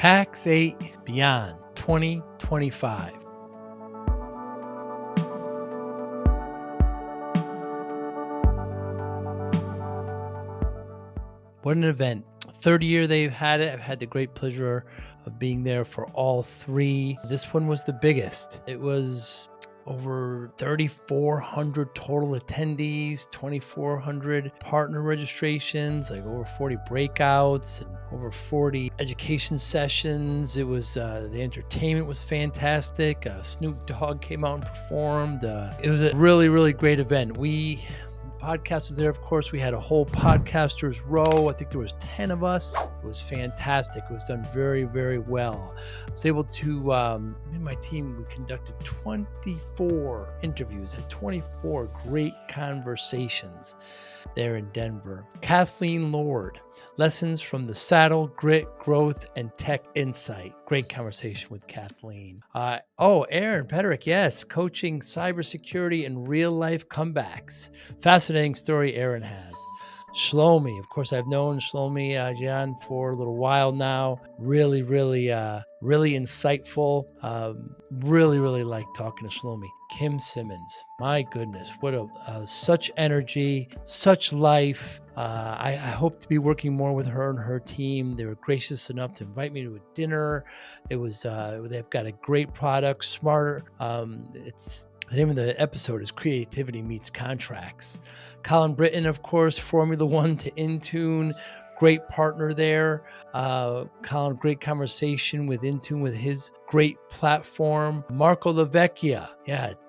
Pax8 Beyond 2025. What an event. Third year they've had it. I've had the great pleasure of being there for all three. This one was the biggest. It was over 3,400 total attendees, 2,400 partner registrations, like over 40 breakouts and over 40 education sessions. It was, the entertainment was fantastic. Snoop Dogg came out and performed. It was a really, really great event. Podcast was there, of course. We had a whole podcasters row. I think there was 10 of us. It was fantastic. It was done very, very well. I was able to, me and my team, we conducted 24 interviews, had 24 great conversations there in Denver. Kathleen Lord, lessons from the saddle, grit, growth, and tech insight. Great conversation with Kathleen. Aaron Pederick, yes, coaching cybersecurity and real life comebacks. Fascinating story Aaron has. Shlomi, of course, I've known Shlomi Jan for a little while now. Really, really insightful. Really like talking to Shlomi. Kim Simmons, my goodness, what such energy, such life. I hope to be working more with her and her team. They were gracious enough to invite me to a dinner. It was they've got a great product, smarter. The name of the episode is Creativity Meets Contracts. Colin Britton, of course, Formula One to Intune. Great partner there. Colin, great conversation with Intune with his great platform. Marco La Vecchia,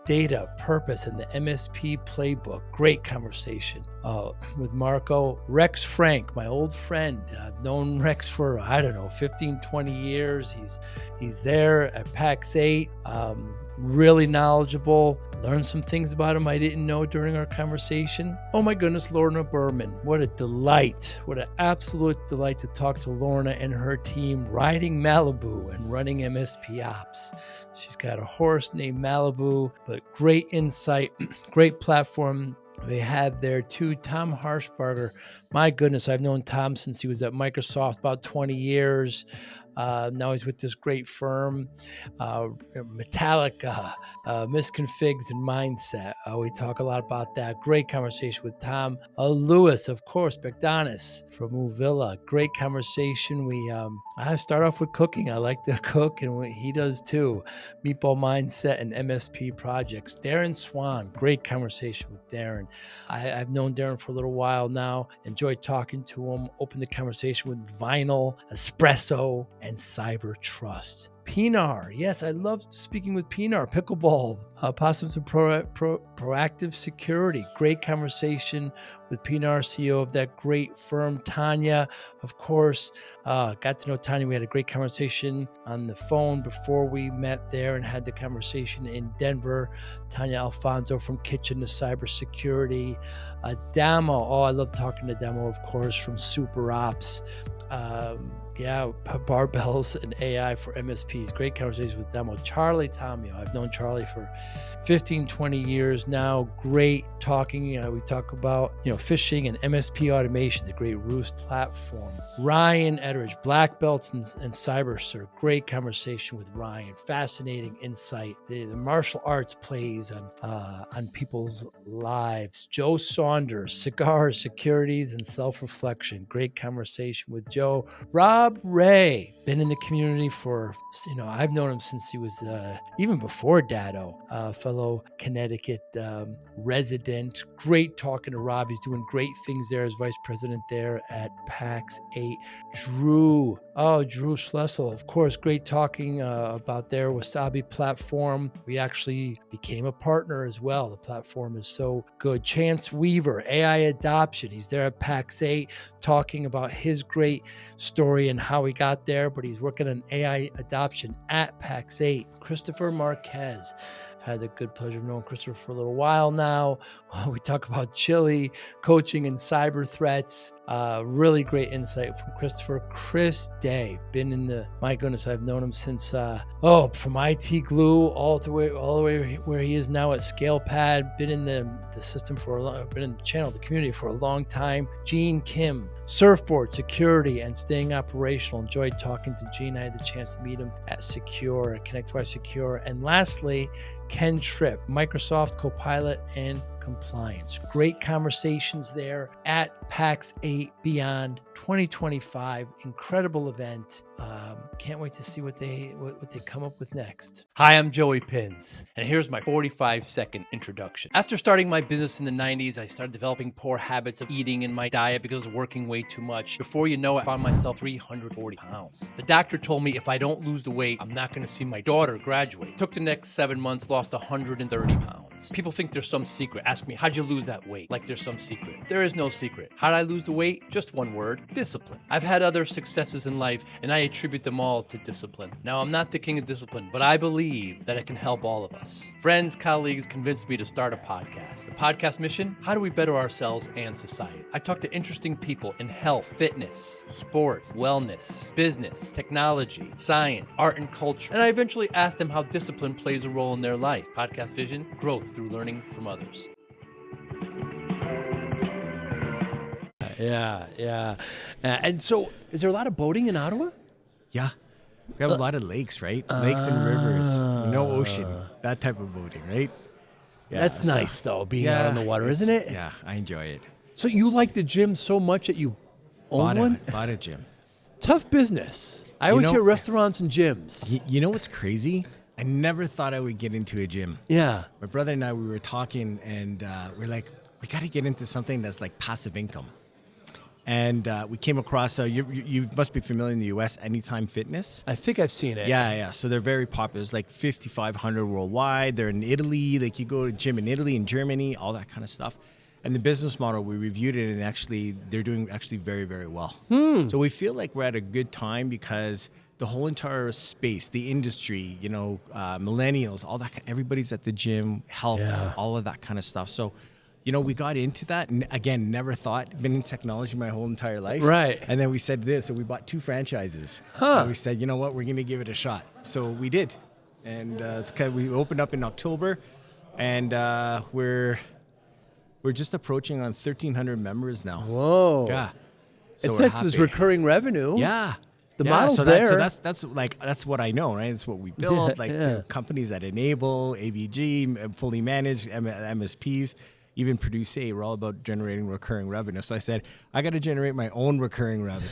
data, purpose, and the MSP Playbook. Great conversation with Marco. Rex Frank, my old friend. I've known Rex for, 15, 20 years. He's there at Pax8. Really knowledgeable. Learned some things about him I didn't know during our conversation. Oh my goodness, Lorna Berman. What a delight. What an absolute delight to talk to Lorna and her team riding Malibu and running MSP ops. She's got a horse named Malibu, but great insight, great platform they had there too. Tom Harshbarger. My goodness, I've known Tom since he was at Microsoft about 20 years. Now he's with this great firm, Metallica, misconfigs and mindset. We talk a lot about that. Great conversation with Tom. Lewis, of course, McDonis from Uvilla. Great conversation. I start off with cooking. I like to cook, and he does too. Meatball Mindset and MSP projects. Darren Swan. Great conversation with Darren. I've known Darren for a little while now. Enjoyed talking to him. Opened the conversation with Vinyl, Espresso, and Cyber Trust. Pinar, yes, I love speaking with Pinar. Pickleball, Possums and Proactive Security. Great conversation with Pinar, CEO of that great firm. Tanya, of course, got to know Tanya. We had a great conversation on the phone before we met there and had the conversation in Denver. Tanya Alfonso from Kitchen to Cybersecurity. Damo, I love talking to Damo, of course, from Super Ops. Barbells and AI for MSPs. Great conversation with Demo. Charlie Tomio. I've known Charlie for 15, 20 years now. Great talking. We talk about, phishing and MSP automation, the great Roost platform. Ryan Etteridge, Black Belts and CyberCert. Great conversation with Ryan. Fascinating insight. The martial arts plays on people's lives. Joe Saunders, cigars, securities, and self-reflection. Great conversation with Joe. Rob Ray, been in the community for, I've known him since he was even before Dado, fellow Connecticut resident. Great talking to Rob. He's doing great things there as vice president there at Pax8. Drew Schlessel, of course, great talking about their Wasabi platform. We actually became a partner as well. The platform is so good. Chance Weaver, AI adoption. He's there at Pax8 talking about his great story and how he got there, but he's working on AI adoption at Pax8. Christopher Marquez. I've had the good pleasure of knowing Christopher for a little while now. We talk about Chile, coaching and cyber threats. Really great insight from Christopher. Chris Day, been in the, my goodness, I've known him since, from IT Glue all the way where he is now at ScalePad. Been in the system for a long, been in the channel, the community for a long time. Gene Kim, surfboard, security, and staying operational. Enjoyed talking to Gene. I had the chance to meet him at Secure, ConnectWise Secure. And lastly, Ken Tripp, Microsoft Copilot and compliance. Great conversations there at Pax8 Beyond 2025. Incredible event. Can't wait to see what they come up with next. Hi, I'm Joey Pinz, and here's my 45-second introduction. After starting my business in the 90s, I started developing poor habits of eating in my diet because of working way too much. Before you know it, I found myself 340 pounds. The doctor told me if I don't lose the weight, I'm not going to see my daughter graduate. Took the next 7 months, lost 130 pounds. People think there's some secret. Ask me, how'd you lose that weight? Like there's some secret. There is no secret. How'd I lose the weight? Just one word, discipline. I've had other successes in life, and I attribute them all to discipline. Now, I'm not the king of discipline, but I believe that it can help all of us. Friends, colleagues convinced me to start a podcast. The podcast mission? How do we better ourselves and society? I talk to interesting people in health, fitness, sport, wellness, business, technology, science, art, and culture. And I eventually ask them how discipline plays a role in their life. Podcast vision, growth through learning from others. Yeah. And so, is there a lot of boating in Ottawa? Yeah. We have a lot of lakes, right? Lakes and rivers. No ocean. That type of boating, right? Yeah, that's nice, though, being out on the water, isn't it? Yeah, I enjoy it. So you like the gym so much that you own one? Bought a gym. Tough business. I always hear restaurants and gyms. You know what's crazy? I never thought I would get into a gym. Yeah. My brother and I, we were talking, and we're like, we got to get into something that's like passive income. And we came across, you must be familiar in the U.S., Anytime Fitness. I think I've seen it. Yeah. So they're very popular. There's like 5,500 worldwide. They're in Italy. Like you go to gym in Italy and Germany, all that kind of stuff. And the business model, we reviewed it, and actually they're doing actually very, very well. So we feel like we're at a good time because the whole entire space, the industry, millennials, all that, everybody's at the gym, health, all of that kind of stuff. So, we got into that, and again, never thought, been in technology my whole entire life. Right. And then we said this, so we bought 2 franchises. And we said, you know what, we're going to give it a shot. So we did. And we opened up in October, and we're just approaching on 1,300 members now. Whoa. Yeah. So it's this recurring revenue. Yeah. The model's there. That's what I know, right? It's what we build, companies that enable, AVG, fully managed, MSPs, even Produce. We're all about generating recurring revenue. So I said, I got to generate my own recurring revenue.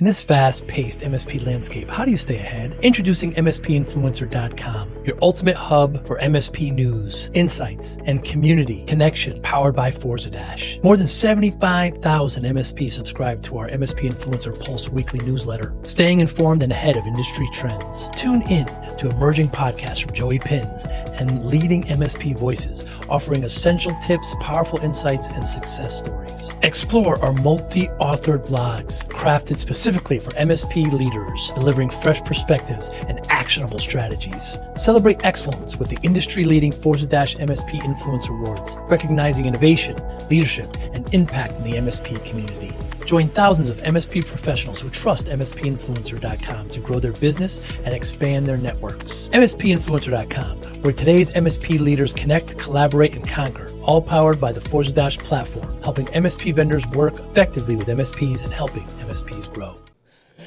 In this fast-paced MSP landscape, how do you stay ahead? Introducing MSPinfluencer.com, your ultimate hub for MSP news, insights, and community connection powered by Forza Dash. More than 75,000 MSPs subscribe to our MSP Influencer Pulse weekly newsletter, staying informed and ahead of industry trends. Tune in to emerging podcasts from Joey Pinz and leading MSP voices, offering essential tips, powerful insights, and success stories. Explore our multi-authored blogs, crafted specifically for MSP leaders, delivering fresh perspectives and actionable strategies. Celebrate excellence with the industry-leading Forza MSP Influencer Awards, recognizing innovation, leadership, and impact in the MSP community. Join thousands of MSP professionals who trust MSPinfluencer.com to grow their business and expand their networks. MSPinfluencer.com, where today's MSP leaders connect, collaborate, and conquer, all powered by the Forza platform, helping MSP vendors work effectively with MSPs and helping MSPs grow.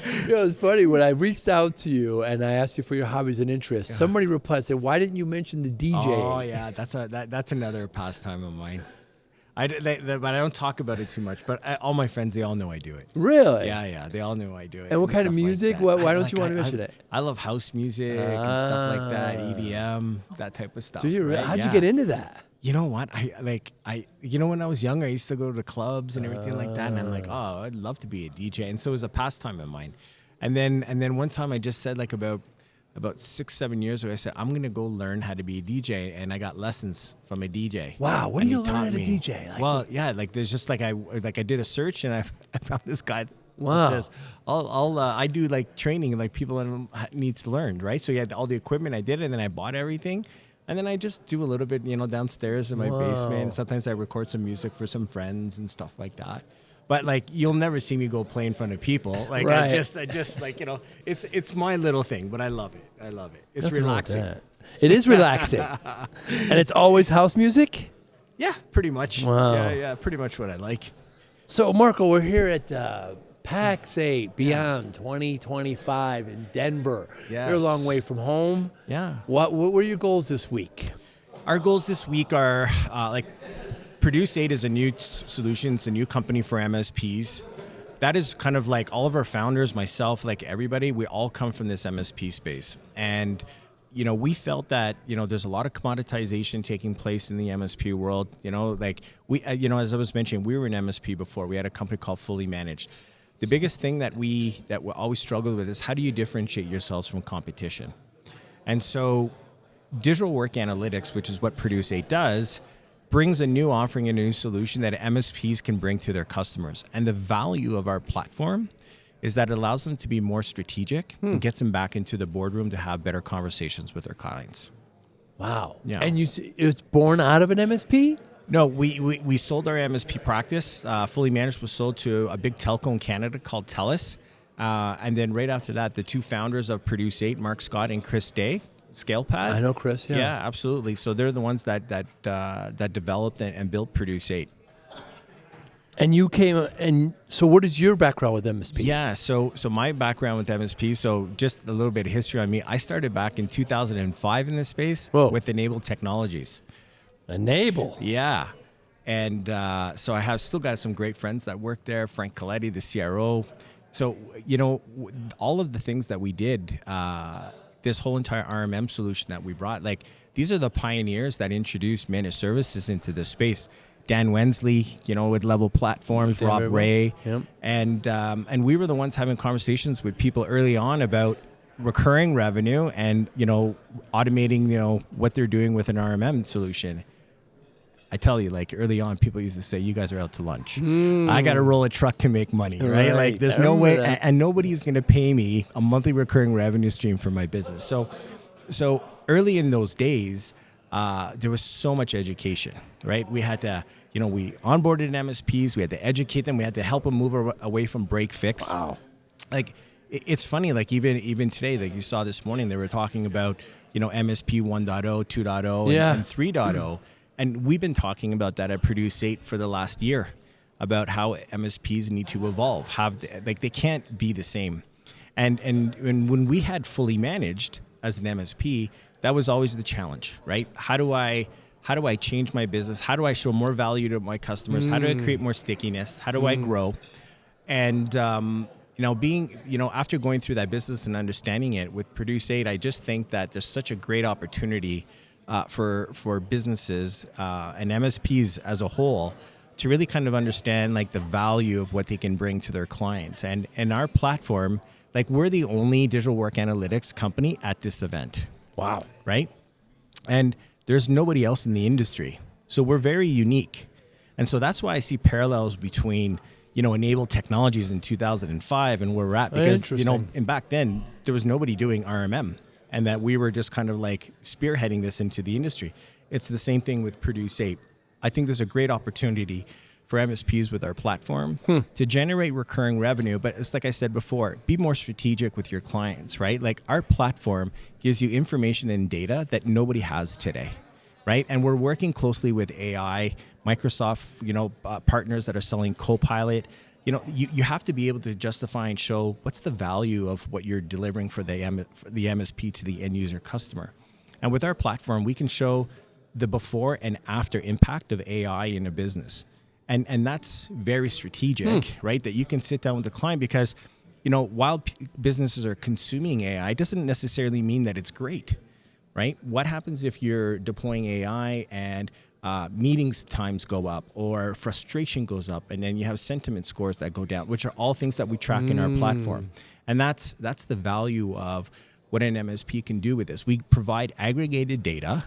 It's funny, when I reached out to you and I asked you for your hobbies and interests, somebody replied, said, why didn't you mention the DJ? Oh, yeah, that's another pastime of mine. But I don't talk about it too much. But all my friends, they all know I do it. Really? Yeah. They all know I do it. And what kind of music? Like why don't you want to mention it? I love house music and stuff like that, EDM, that type of stuff. Do you really? Right? How'd you get into that? You know what? When I was younger, I used to go to clubs and everything like that. And I'm like, oh, I'd love to be a DJ. And so it was a pastime of mine. And then one time I just said, like, about 6-7 years ago, I said, I'm going to go learn how to be a DJ. And I got lessons from a DJ. Wow. What do you learn how to DJ? There's just I did a search and I found this guy. Wow. That says, I do like training, like people that need to learn, right? So he had all the equipment, I did it, and then I bought everything. And then I just do a little bit, downstairs in my basement. Sometimes I record some music for some friends and stuff like that. But like, you'll never see me go play in front of people. Like, Right. I just like, it's my little thing, but I love it. I love it. It's Nothing wrong with relaxing. that. It is relaxing. And it's always house music? Yeah, pretty much. Wow. Yeah, pretty much what I like. So, Marco, we're here at Pax8 Beyond 2025 in Denver. Yes. You're a long way from home. Yeah. What were your goals this week? Our goals this week are like Pax8 is a new solution. It's a new company for MSPs. That is kind of like all of our founders, myself, like everybody, we all come from this MSP space. And we felt that, there's a lot of commoditization taking place in the MSP world. Like we, as I was mentioning, we were an MSP before. We had a company called Fully Managed. The biggest thing that we always struggled with is how do you differentiate yourselves from competition? And so digital work analytics, which is what Pax8 does, brings a new offering and a new solution that MSPs can bring to their customers. And the value of our platform is that it allows them to be more strategic and gets them back into the boardroom to have better conversations with their clients. Wow. Yeah. And it was born out of an MSP? No, we sold our MSP practice. Fully Managed was sold to a big telco in Canada called TELUS. And then right after that, the two founders of Pax8, Mark Scott and Chris Day, ScalePad. I know Chris, yeah. Yeah, absolutely. So they're the ones that developed and built Pax8. And you came, and so what is your background with MSPs? Yeah, so my background with MSP, so just a little bit of history on me. I started back in 2005 in this space with Enable Technologies. Enable? Yeah. And so I have still got some great friends that work there, Frank Coletti, the CRO. So, all of the things that we did, this whole entire RMM solution that we brought, like these are the pioneers that introduced managed services into this space. Dan Wensley, with Level Platforms, Rob Ray, yep. And we were the ones having conversations with people early on about recurring revenue and automating what they're doing with an RMM solution. I tell you, like early on, people used to say, "You guys are out to lunch. I got to roll a truck to make money, right? Like there's no way, and nobody's going to pay me a monthly recurring revenue stream for my business." So early in those days, there was so much education, right? We had to. We onboarded MSPs. We had to educate them. We had to help them move away from break fix. Wow. Like, it's funny, like even today, like you saw this morning, they were talking about, MSP 1.0, 2.0, and 3.0. And we've been talking about that at Pax8 for the last year, about how MSPs need to evolve. They can't be the same. And when we had Fully Managed as an MSP, that was always the challenge, right? How do I change my business? How do I show more value to my customers? How do I create more stickiness? How do I grow? And, after going through that business and understanding it with Pax8, I just think that there's such a great opportunity for businesses and MSPs as a whole to really kind of understand like the value of what they can bring to their clients. And our platform, like we're the only digital work analytics company at this event. Wow. Right? And there's nobody else in the industry. So we're very unique. And so that's why I see parallels between, Enable Technologies in 2005 and where we're at. Because, and back then, there was nobody doing RMM. And that we were just kind of like spearheading this into the industry. It's the same thing with Pax8. I think there's a great opportunity for MSPs with our platform to generate recurring revenue. But it's like I said before, be more strategic with your clients, right? Like our platform gives you information and data that nobody has today, right? And we're working closely with AI, Microsoft, partners that are selling Copilot. You have to be able to justify and show what's the value of what you're delivering for the MSP to the end user customer. And with our platform, we can show the before and after impact of AI in a business. And that's very strategic, right? That you can sit down with the client because, while businesses are consuming AI, it doesn't necessarily mean that it's great, right? What happens if you're deploying AI and meetings times go up or frustration goes up and then you have sentiment scores that go down, which are all things that we track in our platform. And that's the value of what an MSP can do with this. We provide aggregated data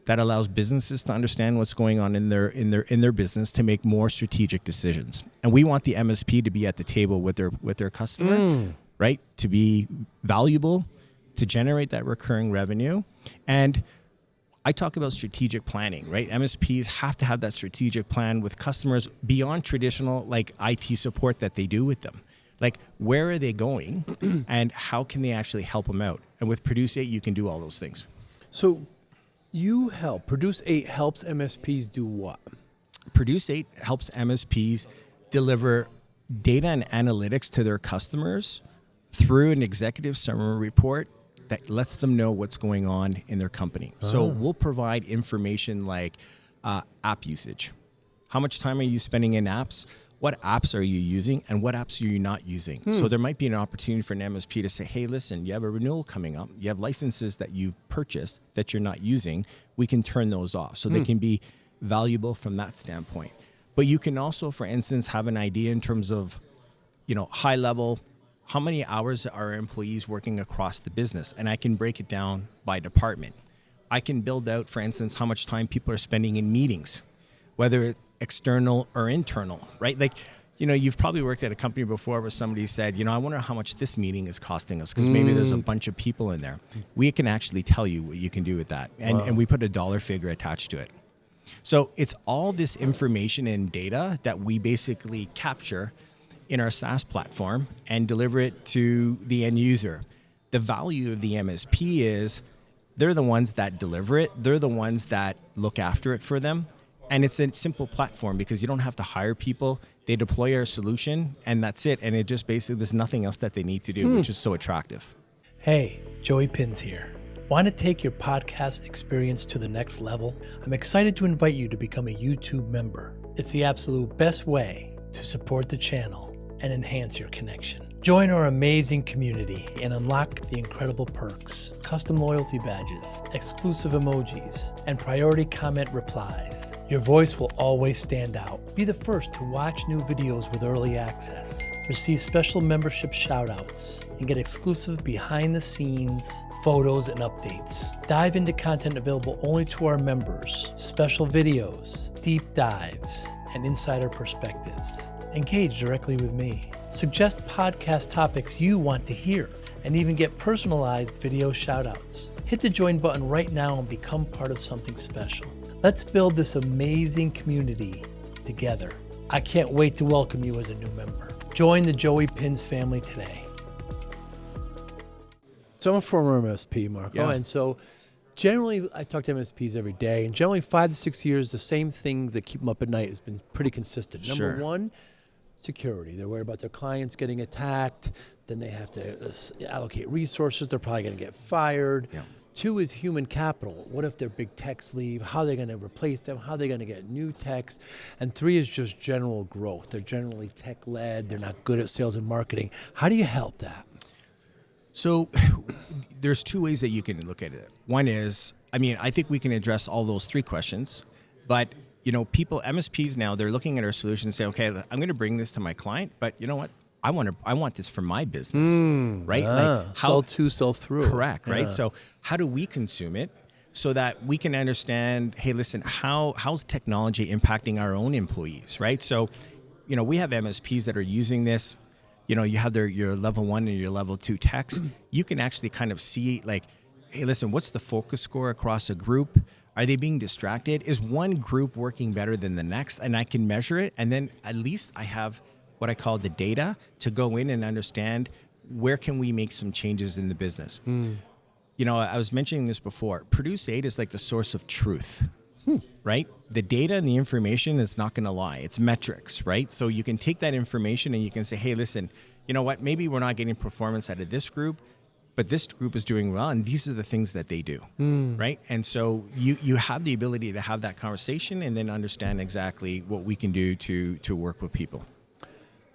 that allows businesses to understand what's going on in their business to make more strategic decisions. And we want the MSP to be at the table with their customer, right? To be valuable, to generate that recurring revenue. And I talk about strategic planning, right? MSPs have to have that strategic plan with customers beyond traditional like IT support that they do with them. Like, where are they going and how can they actually help them out? And with Pax8, you can do all those things. So Pax8 helps MSPs do what? Pax8 helps MSPs deliver data and analytics to their customers through an executive summary report that lets them know what's going on in their company. So we'll provide information like app usage. How much time are you spending in apps? What apps are you using and what apps are you not using? So there might be an opportunity for an MSP to say, hey, listen, you have a renewal coming up. You have licenses that you've purchased that you're not using. We can turn those off. So they can be valuable from that standpoint. But you can also, for instance, have an idea in terms of, high level, how many hours are employees working across the business? And I can break it down by department. I can build out, for instance, how much time people are spending in meetings, whether it's external or internal, right? Like, you've probably worked at a company before where somebody said, I wonder how much this meeting is costing us because maybe there's a bunch of people in there. We can actually tell you what you can do with that. And we put a dollar figure attached to it. So it's all this information and data that we basically capture in our SaaS platform and deliver it to the end user. The value of the MSP is they're the ones that deliver it. They're the ones that look after it for them. And it's a simple platform because you don't have to hire people. They deploy our solution and that's it. And it just basically, there's nothing else that they need to do, which is so attractive. Hey, Joey Pinz here. Want to take your podcast experience to the next level? I'm excited to invite you to become a YouTube member. It's the absolute best way to support the channel and enhance your connection. Join our amazing community and unlock the incredible perks, custom loyalty badges, exclusive emojis, and priority comment replies. Your voice will always stand out. Be the first to watch new videos with early access, receive special membership shoutouts, and get exclusive behind-the-scenes photos and updates. Dive into content available only to our members, special videos, deep dives, and insider perspectives. Engage directly with me. Suggest podcast topics you want to hear, and even get personalized video shoutouts. Hit the join button right now and become part of something special. Let's build this amazing community together. I can't wait to welcome you as a new member. Join the Joey Pinz family today. So I'm a former MSP, Marco, and so generally I talk to MSPs every day, and generally 5 to 6 years, the same things that keep them up at night has been pretty consistent. Number one, security. They're worried about their clients getting attacked. Then they have to allocate resources. They're probably going to get fired. Yeah. 2 is human capital. What if their big techs leave? How are they going to replace them? How are they going to get new techs? And 3 is just general growth. They're generally tech-led. They're not good at sales and marketing. How do you help that? So there's 2 ways that you can look at it. One is, I think we can address all those 3 questions, but people, MSPs now, they're looking at our solution and say, okay, I'm going to bring this to my client, but you know what? I want this for my business, right? Sell to, sell through. Correct, right? So how do we consume it so that we can understand, hey, listen, how's technology impacting our own employees, right? So, we have MSPs that are using this. You have your level 1 and your level 2 techs. You can actually kind of see like, hey, listen, what's the focus score across a group? Are they being distracted? Is one group working better than the next? And I can measure it. And then at least I have what I call the data to go in and understand where can we make some changes in the business. I was mentioning this before. Pax8 is like the source of truth, right? The data and the information is not going to lie. It's metrics, right? So you can take that information and you can say, hey, listen, you know what? Maybe we're not getting performance out of this group, but this group is doing well, and these are the things that they do, right? And so you have the ability to have that conversation and then understand exactly what we can do to work with people.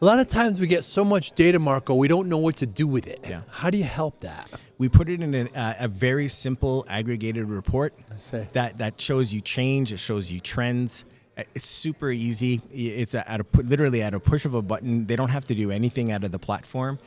A lot of times we get so much data, Marco, we don't know what to do with it. Yeah. How do you help that? We put it in a very simple aggregated report that shows you change, it shows you trends. It's super easy. It's literally at a push of a button. They don't have to do anything out of the platform.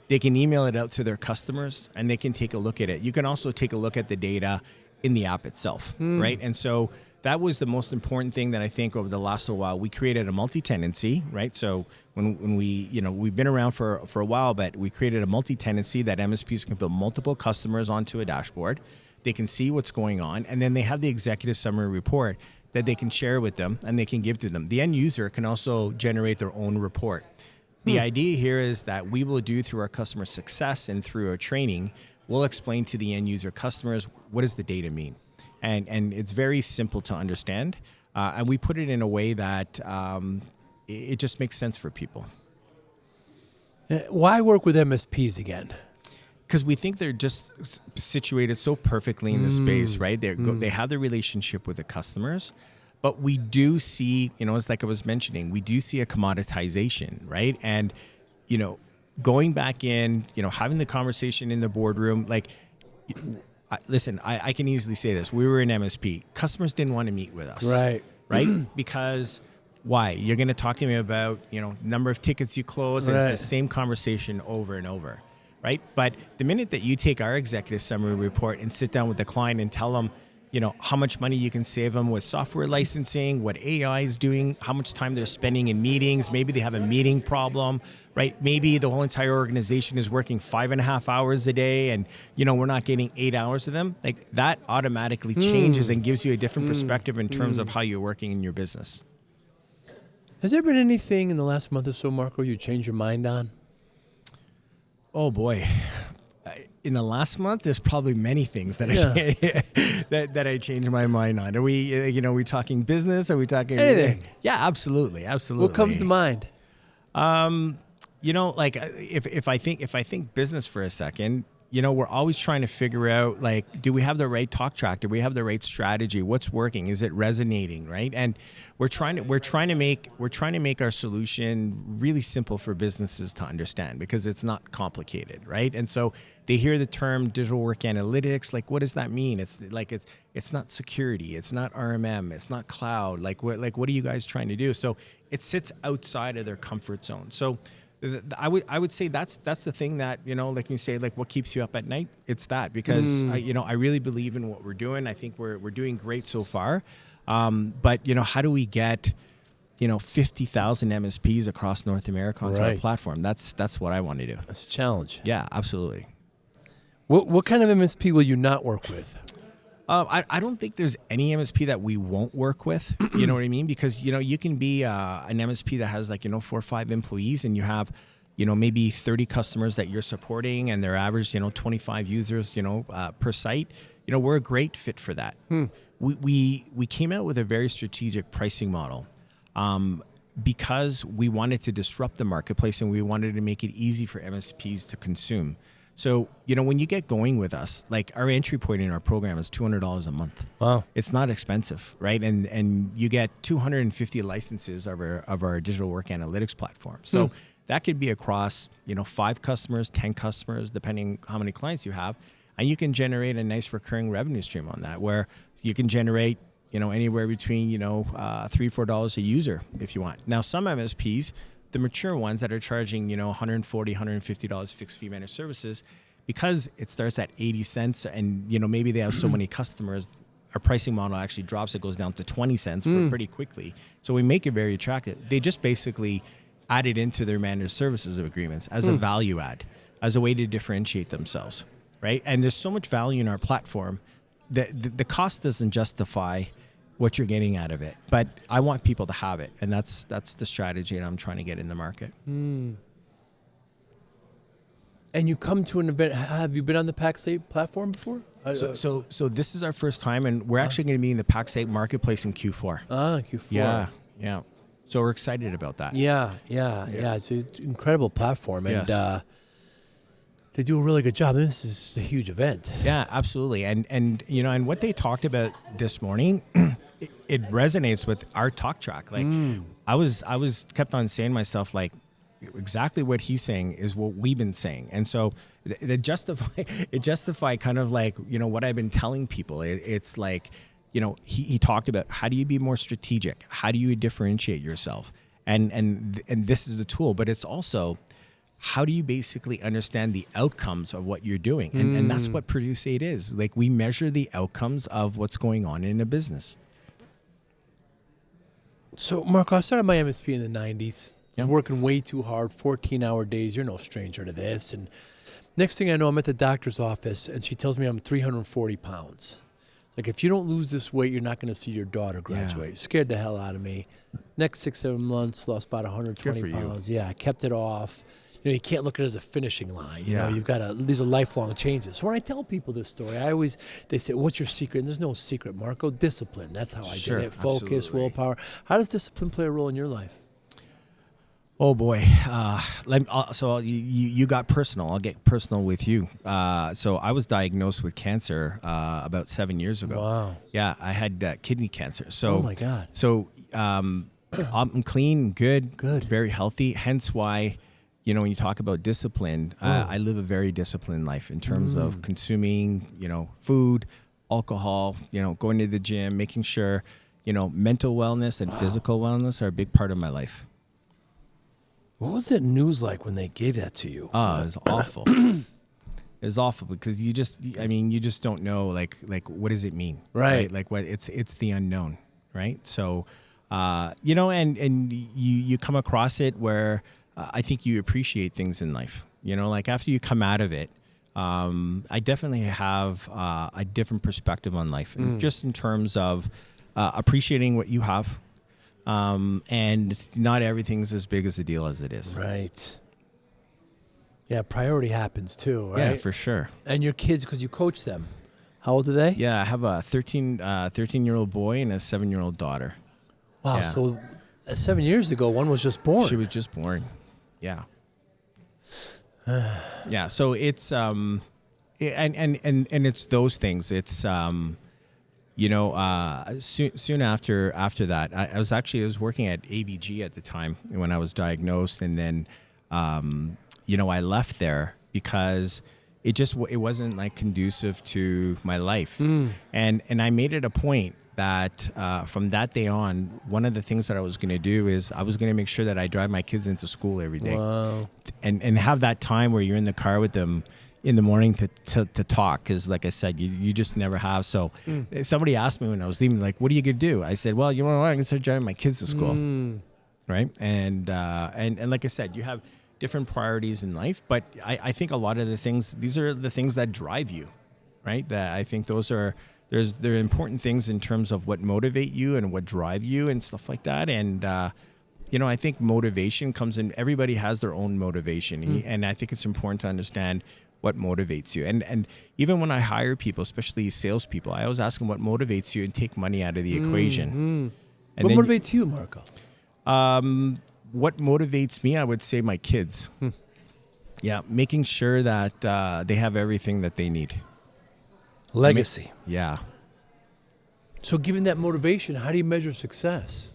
They can email it out to their customers and they can take a look at it. You can also take a look at the data in the app itself, right? And so that was the most important thing that I think over the last little while. We created a multi-tenancy, right? So when we, we've been around for a while, but we created a multi-tenancy that MSPs can build multiple customers onto a dashboard. They can see what's going on, and then they have the executive summary report that they can share with them and they can give to them. The end user can also generate their own report. The idea here is that we will do through our customer success and through our training, we'll explain to the end user customers, what does the data mean? And it's very simple to understand. And we put it in a way that it just makes sense for people. Why work with MSPs again? Because we think they're just situated so perfectly in the space, right? They have the relationship with the customers, but we do see, it's like I was mentioning, we do see a commoditization, right? And, going back in, having the conversation in the boardroom, like, listen, I can easily say this. We were an MSP. Customers didn't want to meet with us. Right. Right? Because why? You're going to talk to me about, number of tickets you close, and it's the same conversation over and over. Right? But the minute that you take our executive summary report and sit down with the client and tell them, how much money you can save them with software licensing, what AI is doing, how much time they're spending in meetings, maybe they have a meeting problem, right? Maybe the whole entire organization is working 5.5 hours a day and, we're not getting 8 hours of them. Like that automatically changes and gives you a different perspective in terms of how you're working in your business. Has there been anything in the last month or so, Marco, you changed your mind on? Oh boy, in the last month, there's probably many things that that I changed my mind on. Are we talking business? Are we talking anything? Yeah, absolutely. What comes to mind? Like if I think business for a second, we're always trying to figure out, like, do we have the right talk track? Do we have the right strategy? What's working? Is it resonating? Right? And we're trying to make our solution really simple for businesses to understand, because it's not complicated, right? And so they hear the term digital work analytics, like, what does that mean? It's like it's not security, it's not RMM, it's not cloud. What are you guys trying to do? So it sits outside of their comfort zone. So I would say that's the thing that, like you say, like, what keeps you up at night? It's that, because I really believe in what we're doing. I think we're doing great so far. But how do we get 50,000 MSPs across North America onto our platform? That's what I want to do. That's a challenge. Yeah, absolutely. What kind of MSP will you not work with? I don't think there's any MSP that we won't work with. You know what I mean? Because, you can be an MSP that has 4 or 5 employees, and you have, maybe 30 customers that you're supporting, and their average, 25 users, per site. We're a great fit for that. We came out with a very strategic pricing model because we wanted to disrupt the marketplace, and we wanted to make it easy for MSPs to consume. So, when you get going with us, like, our entry point in our program is $200 a month. Wow. It's not expensive, right? And you get 250 licenses of our digital work analytics platform. So that could be across, 5 customers, 10 customers, depending how many clients you have. And you can generate a nice recurring revenue stream on that, where you can generate, anywhere between, $3, $4 a user if you want. Now, some MSPs, the mature ones that are charging, $140, $150 fixed fee managed services, because it starts at 80 cents and, maybe they have so many customers, our pricing model actually drops. It goes down to 20 cents for pretty quickly. So we make it very attractive. They just basically add it into their managed services agreements as a value add, as a way to differentiate themselves, right? And there's so much value in our platform that the cost doesn't justify what you're getting out of it, but I want people to have it, and that's the strategy that I'm trying to get in the market. And you come to an event. Have you been on the Pax8 platform before? So this is our first time, and we're actually going to be in the Pax8 marketplace in Q4. Q4. Yeah. So we're excited about that. Yeah. It's an incredible platform, and they do a really good job. This is a huge event. Yeah, absolutely. And what they talked about this morning, it resonates with our talk track. Like, I was kept on saying to myself, like, exactly what he's saying is what we've been saying. And so it justify kind of like, what I've been telling people. It's like, he talked about, how do you be more strategic? How do you differentiate yourself? And this is the tool, but it's also, how do you basically understand the outcomes of what you're doing? And that's what Produce 8 is. Like, we measure the outcomes of what's going on in a business. So, Marco, I started my MSP in the 90s. Working way too hard, 14-hour days. You're no stranger to this. And Next thing I know, I'm at the doctor's office, and she tells me I'm 340 pounds. Like, if you don't lose this weight, you're not going to see your daughter graduate. Yeah. Scared the hell out of me. Next 6-7 months, lost about 120 pounds. Yeah, I kept it off. You can't look at it as a finishing line. You know, you've got to, these are lifelong changes. So when I tell people this story, they say, what's your secret? And there's no secret, Marco. Discipline. That's how I did it. Focus, absolutely. willpower. How does discipline play a role in your life? Oh boy. So you got personal. I'll get personal with you. So I was diagnosed with cancer about 7 years ago. Wow. Yeah, I had kidney cancer. So, oh my God. So I'm clean, good, Good. very healthy. Hence why, when you talk about discipline, I live a very disciplined life in terms of consuming, food, alcohol, going to the gym, making sure, mental wellness and physical wellness are a big part of my life. What was that news like when they gave that to you? Oh, it was awful. It was awful because you just don't know, like what does it mean? Right. Like what it's the unknown. Right. So, and you come across it where I think you appreciate things in life, like after you come out of it, I definitely have a different perspective on life, and just in terms of appreciating what you have. And not everything's as big as a deal as it is. Right. Yeah, priority happens too, right? Yeah, for sure. And your kids, because you coach them, how old are they? Yeah, I have a 13-year-old boy and a 7-year-old daughter. Wow, Yeah. so 7 years ago, one was just born. She was just born. Yeah. Yeah, so it's and it's those things. It's soon after that, I was working at AVG at the time when I was diagnosed, and then I left there because it wasn't like conducive to my life, and I made it a point that from that day on, one of the things that I was going to do is I was going to make sure that I drive my kids into school every day. Wow. And have that time where you're in the car with them in the morning to talk, because like I said, you just never have. So somebody asked me when I was leaving, like, what are you gonna do? I said, well, you know what, I'm gonna start driving my kids to school, right? And like I said, you have different priorities in life, but I think a lot of the things, these are the things that drive you, right? That I think they're important things in terms of what motivate you and what drive you and stuff like that. And I think motivation comes in. Everybody has their own motivation, and I think it's important to understand what motivates you. And even when I hire people, especially salespeople, I always ask them what motivates you and take money out of the equation. And what motivates you, Marco? What motivates me, I would say my kids. Yeah, making sure that they have everything that they need. Legacy. Yeah. So given that motivation, how do you measure success?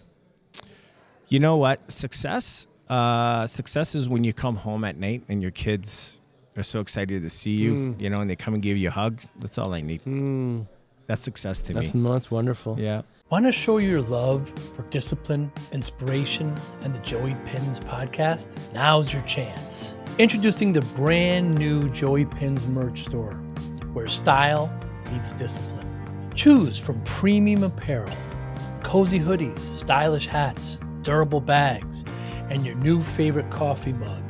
You know what? Success is when you come home at night and your kids are so excited to see you, and they come and give you a hug. That's all I need. That's success to me. That's wonderful. Yeah. Want to show your love for discipline, inspiration, and the Joey Pinz podcast? Now's your chance. Introducing the brand new Joey Pinz merch store, where style meets discipline. Choose from premium apparel, cozy hoodies, stylish hats, durable bags, and your new favorite coffee mug,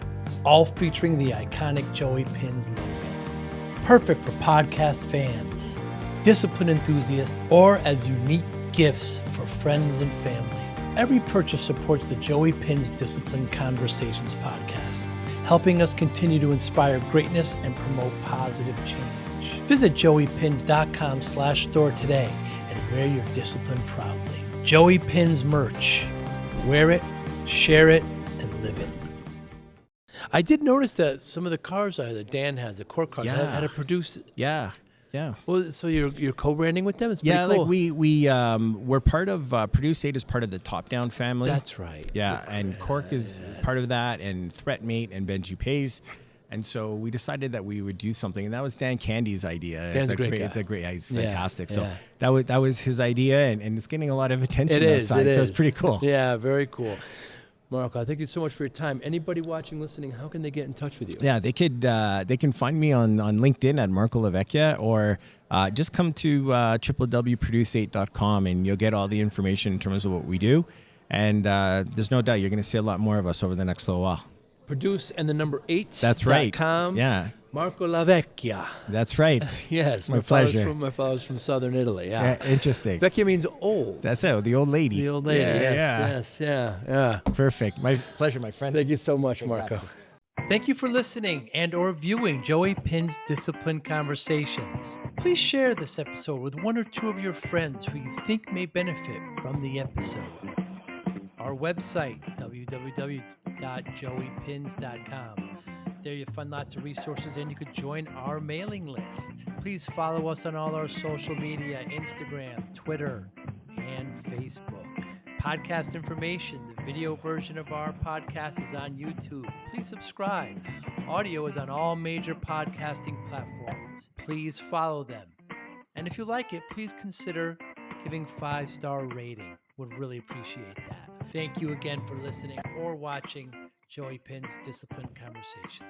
all featuring the iconic Joey Pinz logo. Perfect for podcast fans, discipline enthusiasts, or as unique gifts for friends and family. Every purchase supports the Joey Pinz Discipline Conversations podcast, helping us continue to inspire greatness and promote positive change. Visit joeypins.com/store today and wear your discipline proudly. Joey Pinz merch. Wear it, share it, and live it. I did notice that some of the cars that Dan has, the court cars, had to produce. Yeah. Well, so you're co-branding with them? It's pretty cool. Like we're part of Pax8 is part of the Top Down family. That's right. Yeah, and Cork is part of that, and Threatmate and Benji Pays. And so we decided that we would do something, and that was Dan Candy's idea. Dan's a great guy. He's fantastic. Yeah. So that was his idea, and it's getting a lot of attention. It is. So it's pretty cool. Yeah, very cool. Marco, thank you so much for your time. Anybody watching, listening, how can they get in touch with you? Yeah, they can find me on LinkedIn at Marco La Vecchia, or just come to www.pax8.com and you'll get all the information in terms of what we do. And there's no doubt you're going to see a lot more of us over the next little while. Produce and the number 8. That's right. .com. Yeah. Marco La Vecchia. That's right. Yes, My pleasure. My father's from southern Italy. Yeah. Interesting. Vecchia means old. That's it. The old lady. The old lady. Yes. Yeah. Perfect. My pleasure, my friend. Thank you so much, Marco. Congrats. Thank you for listening and or viewing Joey Pinz Discipline Conversations. Please share this episode with 1 or 2 of your friends who you think may benefit from the episode. Our website, www.joeypinz.com. There you'll find lots of resources and you could join our mailing list. Please follow us on all our social media, Instagram, Twitter, and Facebook. Podcast information, the video version of our podcast is on YouTube. Please subscribe. Audio is on all major podcasting platforms. Please follow them. And if you like it, please consider giving 5-star rating. Would really appreciate that. Thank you again for listening or watching Joey Pinz Discipline Conversations.